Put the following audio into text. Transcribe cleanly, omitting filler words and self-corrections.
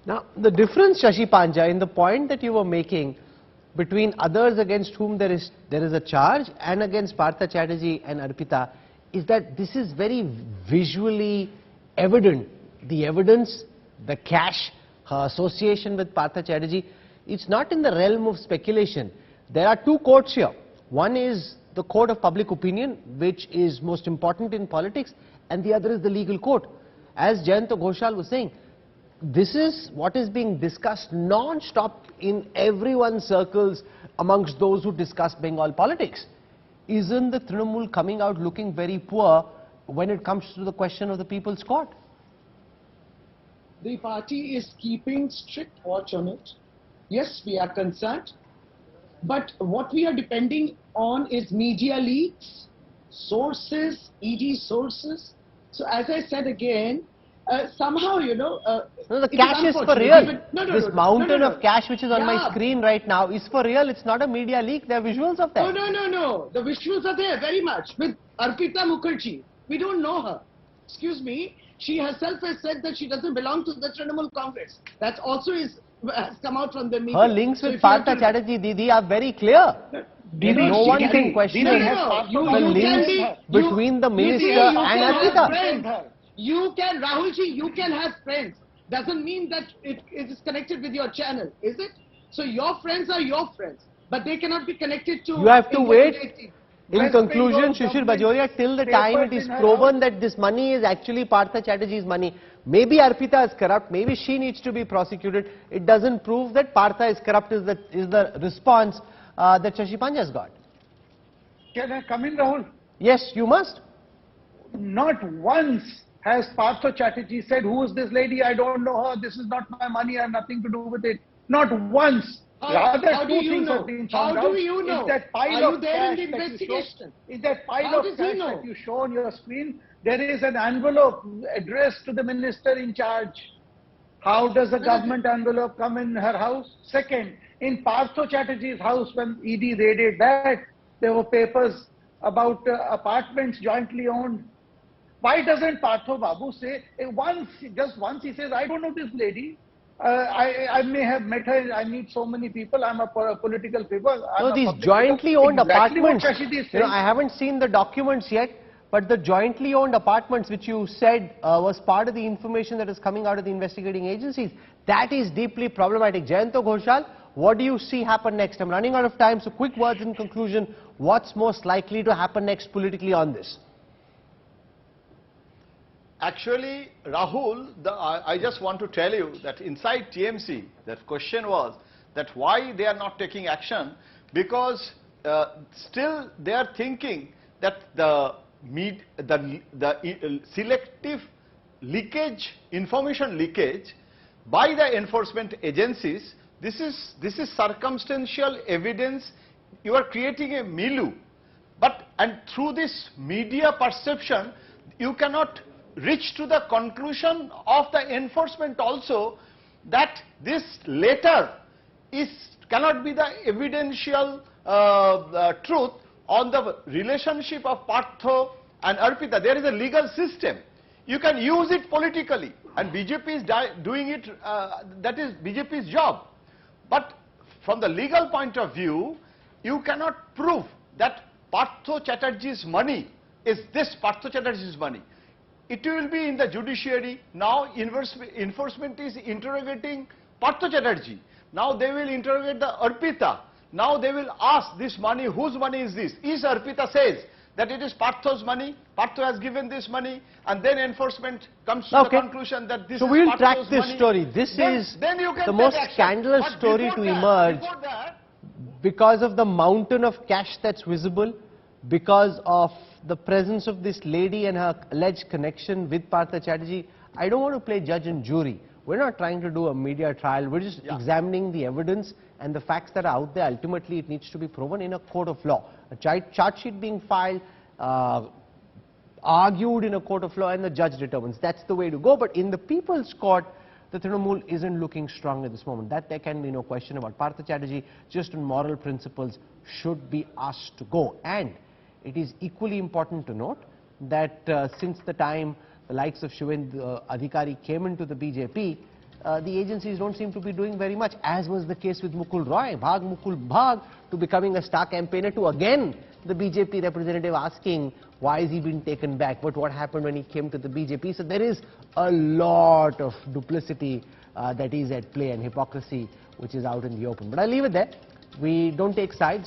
Now, the difference, Shashi Panja, in the point that you were making between others against whom there is a charge and against Partha Chatterjee and Arpita is that this is very visually evident. The evidence, the cash, her association with Partha Chatterjee, it's not in the realm of speculation. There are two courts here. One is the court of public opinion, which is most important in politics, and the other is the legal court. As Jayanta Ghoshal was saying, this is what is being discussed non-stop in everyone's circles amongst those who discuss Bengal politics. Isn't the Trinamool coming out looking very poor when it comes to the question of the People's Court? The party is keeping strict watch on it. Yes, we are concerned. But what we are depending on is media leaks, sources, ED sources. So as I said again, somehow, you know... the cash is for real. This mountain of cash which is on my screen right now is for real. It's not a media leak. There are visuals of that. No. The visuals are there very much. With Arpita Mukherjee. We don't know her. Excuse me. She herself has said that she doesn't belong to the Trinamool Congress. That also has come out from the media. Her links with Partha Chatterjee, Didi, are very clear. No one can question the links between the minister and Arpita. You can, Rahulji, you can have friends. Doesn't mean that it is connected with your channel, is it? So your friends are your friends, but they cannot be connected to... You have to wait, in conclusion, Shishir Bajoria, till the time it is proven that this money is actually Partha Chatterjee's money. Maybe Arpita is corrupt, maybe she needs to be prosecuted. It doesn't prove that Partha is corrupt is the response that Shashi Panja has got. Can I come in, Rahul? Yes, you must. Not once has Partha Chatterjee said, who is this lady? I don't know her. This is not my money. I have nothing to do with it. Not once. How do you know? How do you know? Is that pile Are of you there cash in the investigation? Is that pile of cash that you show on your screen? There is an envelope addressed to the minister in charge. How does a government envelope come in her house? Second, in Partha Chatterjee's house, when ED raided that, there were papers about apartments jointly owned. Why doesn't Partha Babu say, just once he says, I don't know this lady, I may have met her, I meet so many people, I'm a political figure. No, these jointly owned apartments, I haven't seen the documents yet, but the jointly owned apartments which you said was part of the information that is coming out of the investigating agencies, that is deeply problematic. Jayanta Ghoshal, what do you see happen next? I'm running out of time, so quick words in conclusion. What's most likely to happen next politically on this? Actually, Rahul, I just want to tell you that inside TMC, the question was that why they are not taking action, because still they are thinking that the selective leakage, information leakage by the enforcement agencies, this is circumstantial evidence. You are creating a milieu, and through this media perception, you cannot reach to the conclusion of the enforcement also that this letter cannot be the evidential truth on the relationship of Partha and Arpita. There is a legal system. You can use it politically, and BJP is doing it, that is BJP's job. But from the legal point of view, you cannot prove that Partha Chatterjee's money is this Partha Chatterjee's money. It will be in the judiciary. Now enforcement is interrogating Partha Chatterjee. Now they will interrogate the Arpita. Now they will ask this money, whose money is this? Is Arpita says that it is Partha's money, Partha has given this money, and then enforcement comes to the conclusion that this is Partha's money. So we'll track this story. This is the most scandalous story to emerge because of the mountain of cash that's visible, because of the presence of this lady and her alleged connection with Partha Chatterjee. I don't want to play judge and jury. We're not trying to do a media trial. We're just examining the evidence and the facts that are out there. Ultimately, it needs to be proven in a court of law. A charge sheet being filed, argued in a court of law, and the judge determines. That's the way to go. But in the People's Court, the Trinamool isn't looking strong at this moment. That there can be no question about. Partha Chatterjee, just on moral principles, should be asked to go. And it is equally important to note that since the time the likes of Shivendra Adhikari came into the BJP, the agencies don't seem to be doing very much, as was the case with Mukul Roy. Bhag Mukul Bhag, to becoming a star campaigner, to again the BJP representative asking why is he being taken back, but what happened when he came to the BJP. So there is a lot of duplicity that is at play and hypocrisy which is out in the open. But I'll leave it there. We don't take sides.